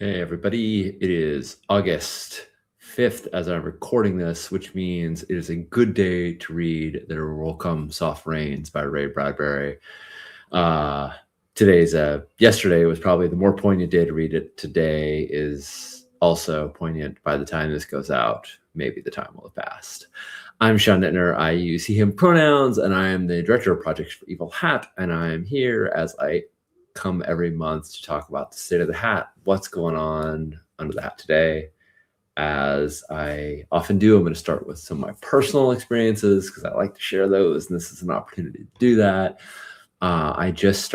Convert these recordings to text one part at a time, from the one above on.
Hey, everybody. It is August 5th as I'm recording this, which means it is a good day to read There Will Come Soft Rains by Ray Bradbury. Yesterday was probably the more poignant day to read it. Today is also poignant by the time this goes out. Maybe the time will have passed. I'm Sean Nittner. I use he, him pronouns, and I am the director of projects for Evil Hat, and I am here as I come every month to talk about the state of the hat, what's going on under the hat today. As I often do, I'm going to start with some of my personal experiences because I like to share those, and this is an opportunity to do that. We just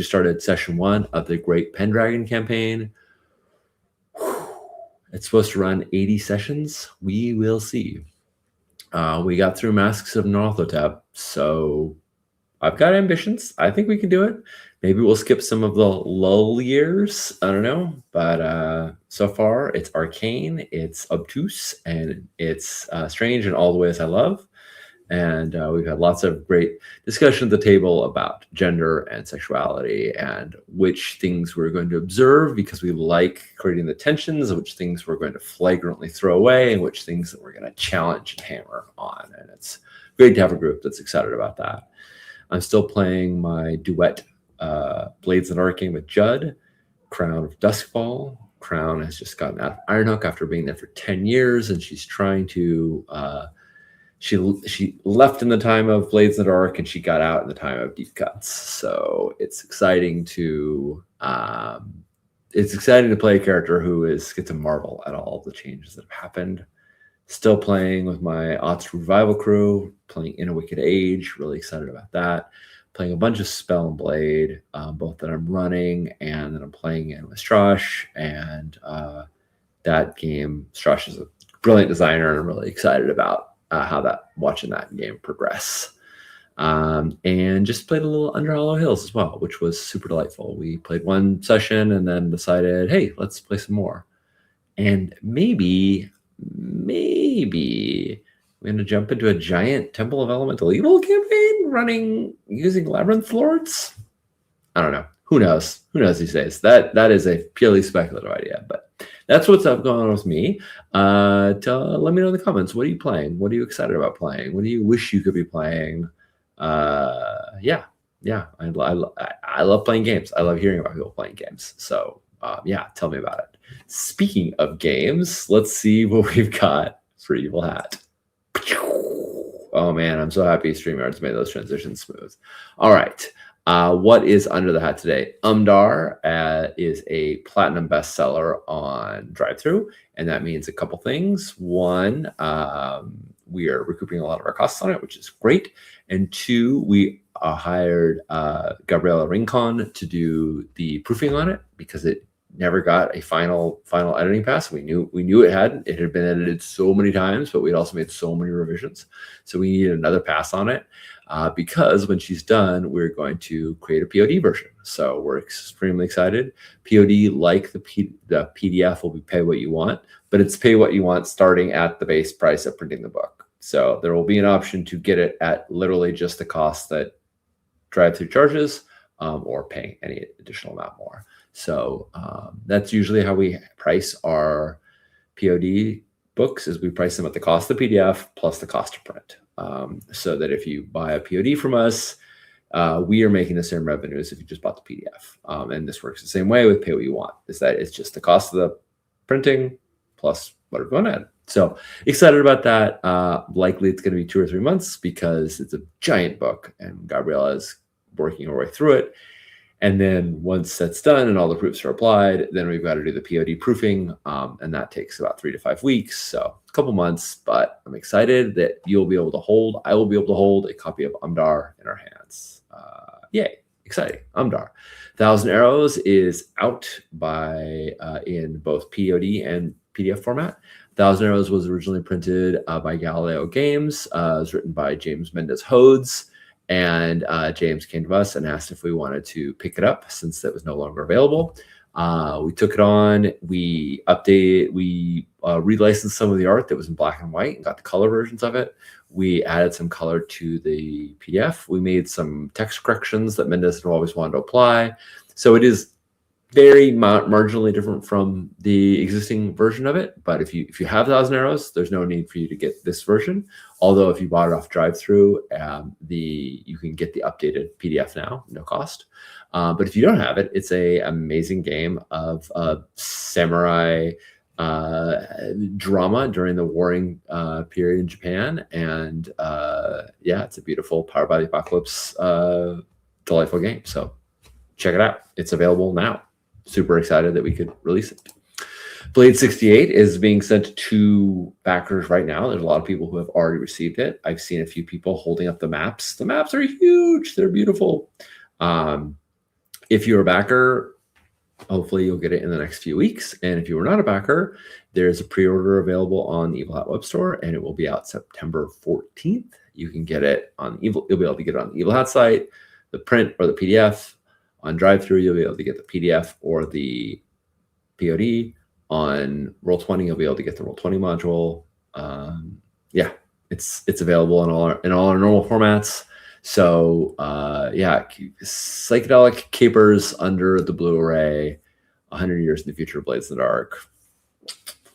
started session 1 of the Great Pendragon campaign. It's supposed to run 80 sessions. We will see. We got through Masks of Nyarlathotep, so I've got ambitions. I think we can do it. Maybe we'll skip some of the lull years. I don't know. But so far, it's arcane, it's obtuse, and it's strange in all the ways I love. And we've had lots of great discussion at the table about gender and sexuality and which things we're going to observe because we like creating the tensions, which things we're going to flagrantly throw away, and which things that we're going to challenge and hammer on. And it's great to have a group that's excited about that. I'm still playing my duet Blades and Arcane with Jade, Crown of Duskfall. Crown has just gotten out of Ironhook after being there for 10 years, and she's trying to she left in the time of Blades in the Dark, and she got out in the time of Deep Cuts. So it's exciting to play a character who gets to marvel at all the changes that have happened. Still playing with my Aughts Revival crew, playing In a Wicked Age, really excited about that. Playing a bunch of Spell and Blade, both that I'm running and that I'm playing in with Strash. And that game, Strash is a brilliant designer, and I'm really excited about watching that game progress. And just played a little Under Hollow Hills as well, which was super delightful. We played one session and then decided, hey, let's play some more. And maybe we're going to jump into a giant Temple of Elemental Evil campaign using Labyrinth Lords. I don't know. Who knows? Who knows these days? That is a purely speculative idea, but that's what's up going on with me. Let me know in the comments. What are you playing? What are you excited about playing? What do you wish you could be playing? Yeah. I love playing games. I love hearing about people playing games. So tell me about it. Speaking of games, let's see what we've got for Evil Hat. Oh man, I'm so happy StreamYard's made those transitions smooth. All right. What is under the hat today? Umdaar is a platinum bestseller on drive-thru, and that means a couple things. One, we are recouping a lot of our costs on it, which is great. And two, we hired Gabriella Rincon to do the proofing on it because it never got a final editing pass. We knew it had been edited so many times, but we'd also made so many revisions. So we needed another pass on it because when she's done, we're going to create a POD version. So we're extremely excited. POD, like the PDF, will be pay what you want, but it's pay what you want starting at the base price of printing the book. So there will be an option to get it at literally just the cost that drive-thru charges, or paying any additional amount more. So that's usually how we price our POD books, is we price them at the cost of the PDF plus the cost of print. So that if you buy a POD from us, we are making the same revenue as if you just bought the PDF. And this works the same way with pay what you want, is that it's just the cost of the printing plus whatever you want to add. So excited about that. Likely it's going to be 2 or 3 months because it's a giant book and Gabriella is working her way through it. And then once that's done and all the proofs are applied, then we've got to do the POD proofing, and that takes about 3 to 5 weeks, so a couple months. But I'm excited that I will be able to hold a copy of Umdaar in our hands. Yay, exciting. Umdaar. Thousand Arrows is out in both POD and PDF format. Thousand Arrows was originally printed by Galileo Games. It was written by James Mendez Hodes. And James came to us and asked if we wanted to pick it up since that was no longer available. We took it on. We updated. We relicensed some of the art that was in black and white and got the color versions of it. We added some color to the PDF. We made some text corrections that Mendez had always wanted to apply. So it is very marginally different from the existing version of it. But if you have 1,000 Arrows, there's no need for you to get this version. Although if you bought it off drive-through, you can get the updated PDF now, no cost. But if you don't have it, it's a amazing game of samurai drama during the warring period in Japan, and yeah, it's a beautiful Powered by the Apocalypse delightful game. So check it out. It's available now. Super excited that we could release it. Blade 68 is being sent to backers right now. There's a lot of people who have already received it. I've seen a few people holding up the maps. The maps are huge. They're beautiful. If you're a backer, hopefully you'll get it in the next few weeks. And if you are not a backer, there's a pre-order available on the Evil Hat web store, and it will be out September 14th. You can get it on Evil. You'll be able to get it on the Evil Hat site, the print or the PDF. On drive-through, you'll be able to get the PDF or the POD. On Roll20, you'll be able to get the Roll20 module. Yeah, it's available in all our normal formats. So yeah, psychedelic capers under the blue array, 100 years in the future, Blades in the Dark,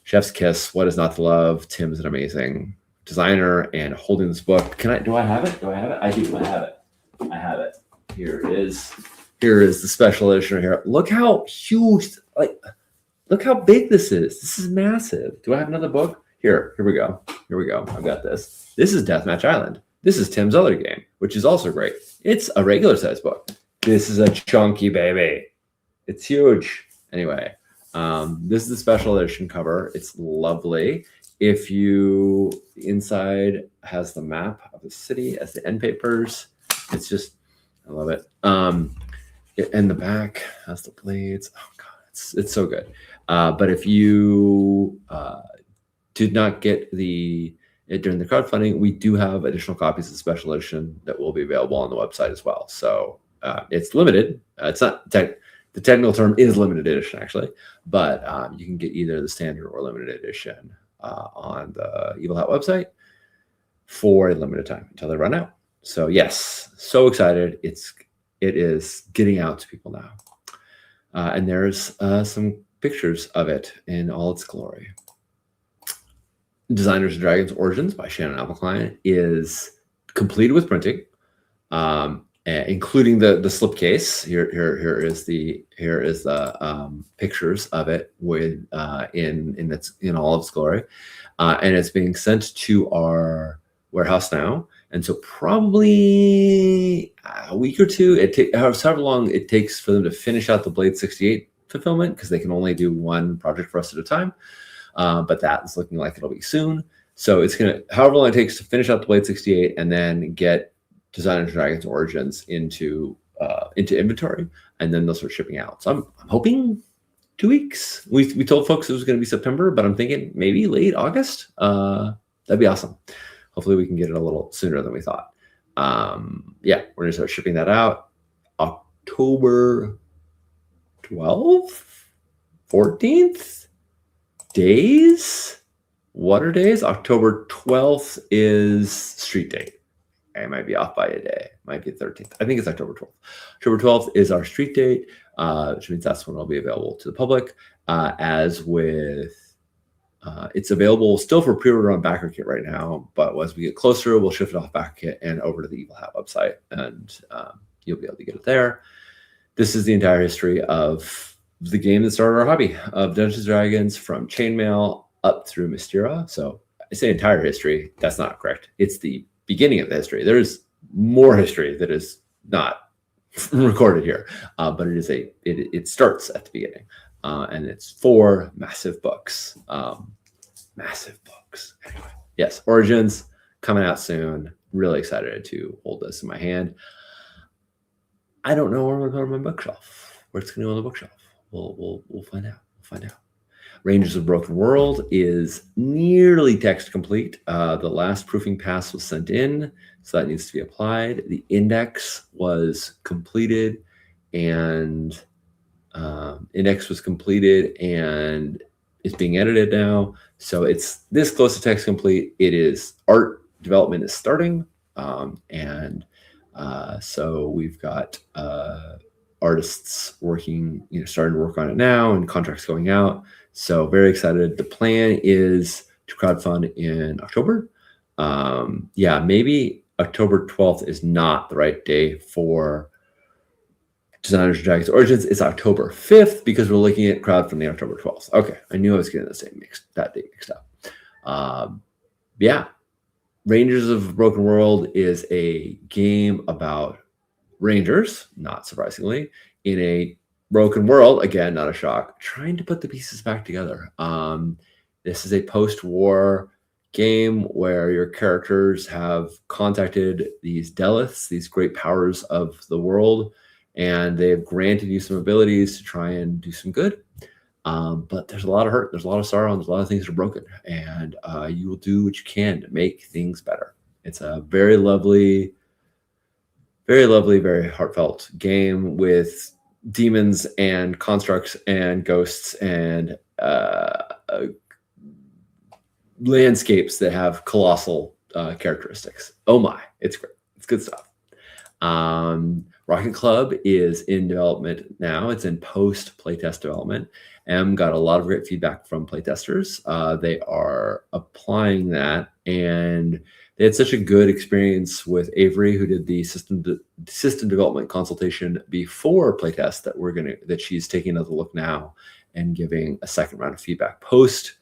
Chef's Kiss, What Is Not to Love. Tim's an amazing designer and holding this book. Do I have it? I do. I have it. Here it is. Here is the special edition right here. Look how huge, look how big this is. This is massive. Do I have another book? Here we go. I've got this. This is Deathmatch Island. This is Tim's other game, which is also great. It's a regular size book. This is a chunky baby. It's huge. Anyway, this is the special edition cover. It's lovely. Inside has the map of the city as the end papers. It's just, I love it. And the back has the blades. Oh God, it's so good. But if you did not get it during the crowdfunding, we do have additional copies of the special edition that will be available on the website as well. So it's limited. It's not the technical term is limited edition actually, but you can get either the standard or limited edition on the Evil Hat website for a limited time until they run out. So yes, so excited. It is getting out to people now. And there's some pictures of it in all its glory. Designers of Dragons Origins by Shannon Appelkline is completed with printing, including the slipcase. Here is the pictures of it with in all of its glory, and it's being sent to our warehouse now. And so probably a week or two, however long it takes for them to finish out the Blade 68 fulfillment, because they can only do one project for us at a time. But that is looking like it'll be soon. So it's however long it takes to finish out the Blade 68 and then get Designers of Dragons Origins into inventory, and then they'll start shipping out. So I'm hoping 2 weeks. We told folks it was going to be September, but I'm thinking maybe late August. That'd be awesome. Hopefully we can get it a little sooner than we thought. Yeah, we're gonna start shipping that out October 12th, 14th. Days. What are days? October 12th is street date. I might be off by a day. Might be 13th. I think it's October 12th. October 12th is our street date, which means that's when it'll be available to the public. As with, it's available still for pre-order on BackerKit right now, but as we get closer, we'll shift it off BackerKit and over to the Evil Hat website, and you'll be able to get it there. This is the entire history of the game that started our hobby of Dungeons & Dragons, from Chainmail up through Mystera. So I say entire history. That's not correct. It's the beginning of the history. There's more history that is not recorded here, but it starts at the beginning, and it's 4 massive books. Anyway, yes, Origins coming out soon. Really excited to hold this in my hand. I don't know where I'm going to put it on my bookshelf. Where it's going to go on the bookshelf. We'll find out. Rangers of Broken World is nearly text complete. The last proofing pass was sent in, so that needs to be applied. The index was completed, and it's being edited now. So it's this close to text complete. It is, art development is starting, and so we've got artists working, starting to work on it now, and contracts going out. So very excited. The plan is to crowdfund in October. Maybe October 12th is not the right day for Designers of Dragons Origins. It's October 5th because we're looking at crowdfunding October 12th. Okay, I knew I was getting that date mixed up. Rangers of Broken World is a game about Rangers, not surprisingly, in a broken world. Again, not a shock. Trying to put the pieces back together. This is a post-war game where your characters have contacted these Deliths, these great powers of the world, and they have granted you some abilities to try and do some good. But there's a lot of hurt, there's a lot of sorrow, and there's a lot of things that are broken, and you will do what you can to make things better. It's a very lovely, very heartfelt game with demons and constructs and ghosts and landscapes that have colossal characteristics. Oh my, it's great. It's good stuff. Rocket Club is in development now. It's in post playtest development. Got a lot of great feedback from playtesters. They are applying that, and they had such a good experience with Avery, who did the system development consultation before playtest, that she's taking another look now and giving a second round of feedback post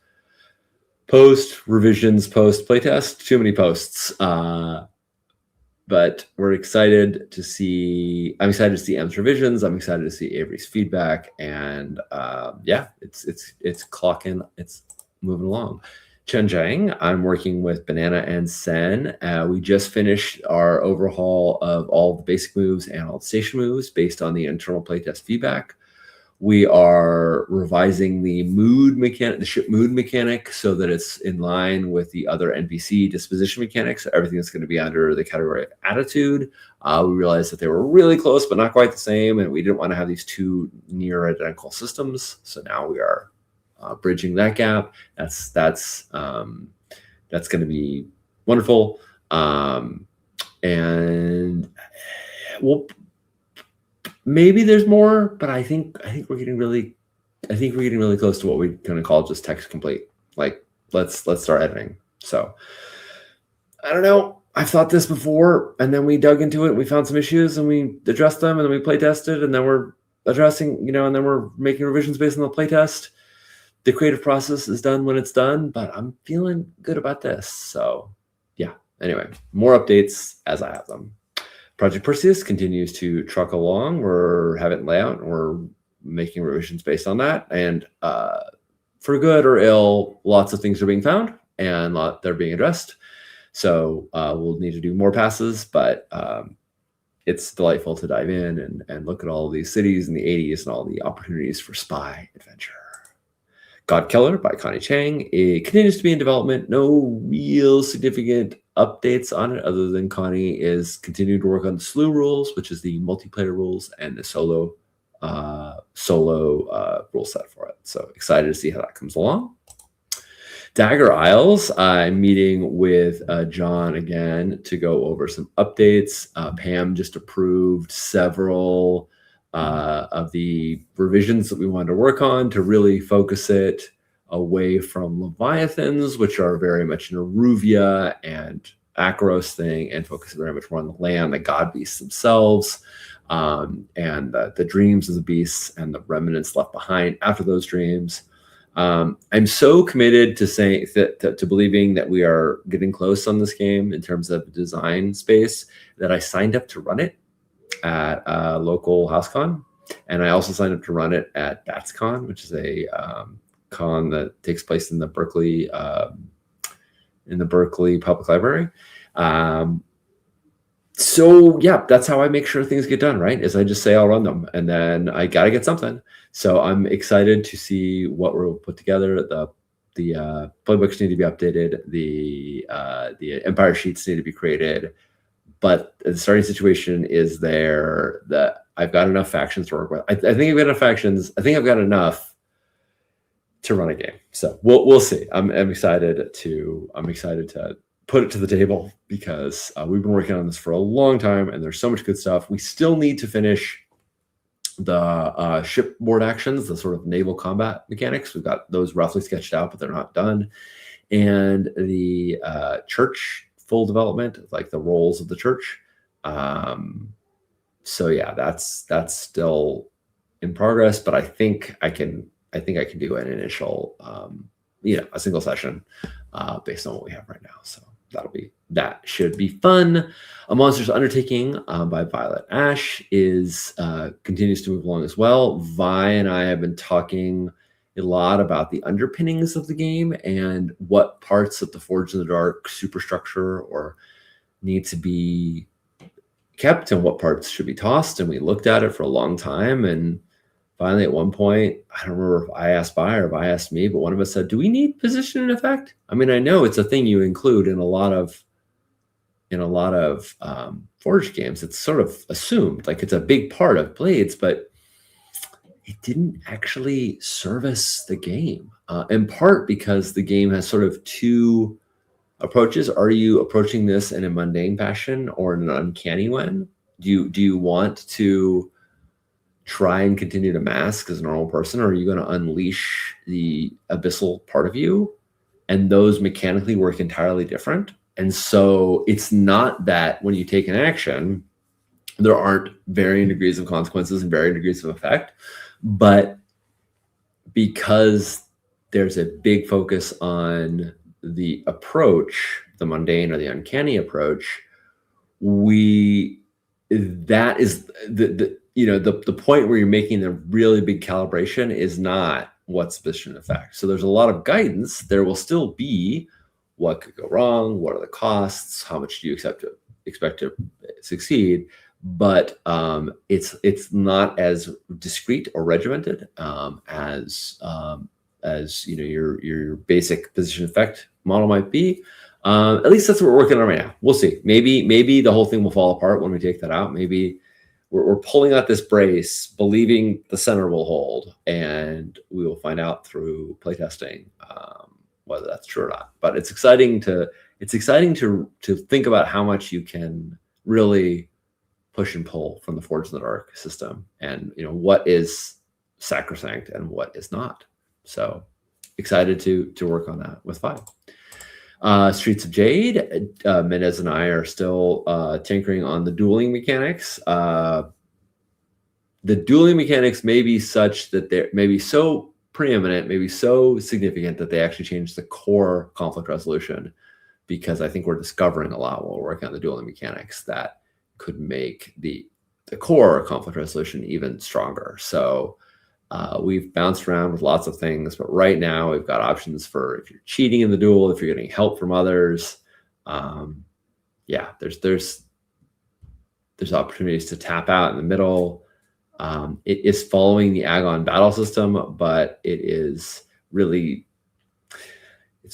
revisions, post playtest. Too many posts. But we're excited to see. I'm excited to see M's revisions. I'm excited to see Avery's feedback, and it's clocking. It's moving along. Tian Deng, I'm working with Banana and Sen. We just finished our overhaul of all the basic moves and all the station moves based on the internal playtest feedback. We are revising the ship mood mechanic, so that it's in line with the other NPC disposition mechanics. So everything is going to be under the category of attitude. We realized that they were really close, but not quite the same, and we didn't want to have these two near identical systems. So now we are bridging that gap. That's going to be wonderful, and we'll. Maybe there's more, but I think we're getting really close to what we're going to call just text complete. Like, let's start editing. So I don't know. I've thought this before, and then we dug into it. We found some issues, and we addressed them, and then we play tested, and then we're addressing, and then we're making revisions based on the play test. The creative process is done when it's done, but I'm feeling good about this. So yeah. Anyway, more updates as I have them. Project Perseus continues to truck along. We're having layout, and we're making revisions based on that. And for good or ill, lots of things are being found, and they're being addressed. So we'll need to do more passes, but it's delightful to dive in and look at all of these cities in the 80s and all the opportunities for spy adventure. Godkiller by Connie Chang. It continues to be in development. No real significant updates on it, other than Connie is continuing to work on the slew rules, which is the multiplayer rules, and the solo rule set for it. So excited to see how that comes along. Dagger Isles, I'm meeting with John again to go over some updates. Pam just approved several of the revisions that we wanted to work on to really focus it away from Leviathans, which are very much an Aruvia and Akaros thing, and focus very much more on the land, the god beasts themselves, and the dreams of the beasts and the remnants left behind after those dreams. I'm so committed to saying to believing that we are getting close on this game in terms of design space that I signed up to run it at local HouseCon, and I also signed up to run it at BatsCon, which is a con that takes place in the Berkeley Public Library. So yeah, that's how I make sure things get done, right? Is I just say I'll run them, and then I gotta get something. So I'm excited to see what we'll put together. The playbooks need to be updated. The Empire sheets need to be created. But the starting situation is there that I've got enough factions to work with. I think I've got enough factions. I think I've got enough to run a game. So we'll see. I'm excited to put it to the table, because we've been working on this for a long time, and there's so much good stuff. We still need to finish shipboard actions, the sort of naval combat mechanics. We've got those roughly sketched out, but they're not done. And the church full development, like the roles of the church. So yeah, that's still in progress, but I think I can do an initial, a single session based on what we have right now. So that should be fun. A Monstrous Undertaking by Violet Ash continues to move along as well. Vi and I have been talking a lot about the underpinnings of the game and what parts of the Forged in the Dark superstructure or need to be kept and what parts should be tossed. And we looked at it for a long time, and finally at one point, I don't remember if I asked Vi or if I asked me, but one of us said, do we need position and effect? I mean, I know it's a thing you include in a lot of Forged games. It's sort of assumed, like it's a big part of Blades, but it didn't actually service the game, in part because the game has sort of two approaches. Are you approaching this in a mundane fashion or in an uncanny one? Do you want to try and continue to mask as a normal person, or are you going to unleash the abyssal part of you? And those mechanically work entirely different. And so it's not that when you take an action, there aren't varying degrees of consequences and varying degrees of effect, but because there's a big focus on the approach, the mundane or the uncanny approach, that is the point where you're making the really big calibration is not what's position effect. So there's a lot of guidance. There will still be what could go wrong, what are the costs, how much do you expect to succeed, but it's not as discrete or regimented as your basic position effect model might be. At least that's what we're working on right now. We'll see. Maybe the whole thing will fall apart when we take that out. Maybe we're pulling out this brace, believing the center will hold, and we will find out through playtesting whether that's true or not. But it's exciting to think about how much you can really push and pull from the Forged in the Dark system, and what is sacrosanct and what is not. So excited to work on that with Vi. Streets of Jade, Mendez and I are still tinkering on the dueling mechanics. The dueling mechanics may be such that they're maybe so preeminent, maybe so significant that they actually change the core conflict resolution, because I think we're discovering a lot while we're working on the dueling mechanics that could make the core conflict resolution even stronger. So we've bounced around with lots of things, but right now we've got options for if you're cheating in the duel, if you're getting help from others. There's opportunities to tap out in the middle. It is following the Agon battle system, but it's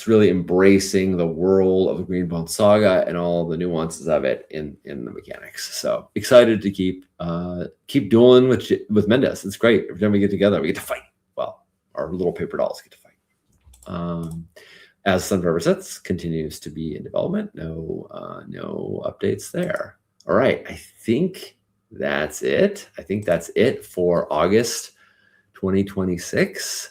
really embracing the world of the Greenbone Saga and all the nuances of it in the mechanics. So excited to keep dueling with Mendez. It's great. Every time we get together, we get to fight. Well, our little paper dolls get to fight. As Sunforever Sets continues to be in development, no updates there. All right, I think that's it. I think that's it for August 2026.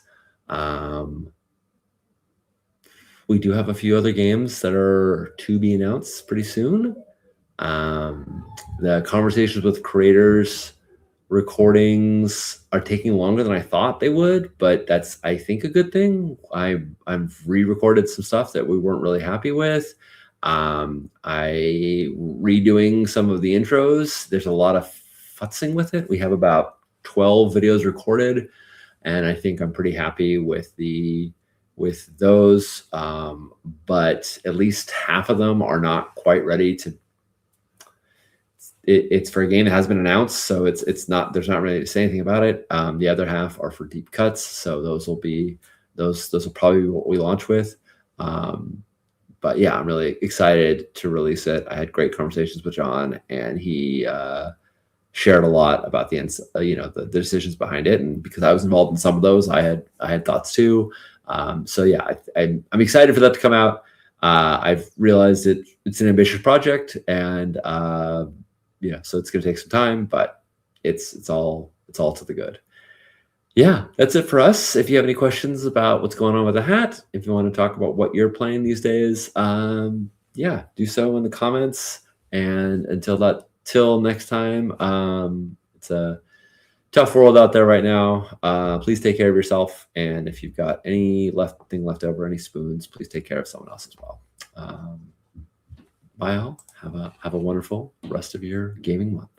We do have a few other games that are to be announced pretty soon. The conversations with creators, recordings are taking longer than I thought they would, but that's, I think, a good thing. I've re-recorded some stuff that we weren't really happy with. I redoing some of the intros. There's a lot of futzing with it. We have about 12 videos recorded, and I think I'm pretty happy with those, but at least half of them are not quite ready to. It's for a game that has been announced, so it's not. There's not ready to say anything about it. The other half are for deep cuts, so those will probably be what we launch with. But yeah, I'm really excited to release it. I had great conversations with John, and he shared a lot about the decisions behind it. And because I was involved in some of those, I had thoughts too. So yeah, I'm excited for that to come out. I've realized it's an ambitious project, and so it's going to take some time, but it's all it's all to the good. Yeah, that's it for us. If you have any questions about what's going on with the hat, if you want to talk about what you're playing these days, yeah, do so in the comments. And till next time, it's a tough world out there right now. Please take care of yourself. And if you've got anything left over, any spoons, please take care of someone else as well. Bye all. Have a wonderful rest of your gaming month.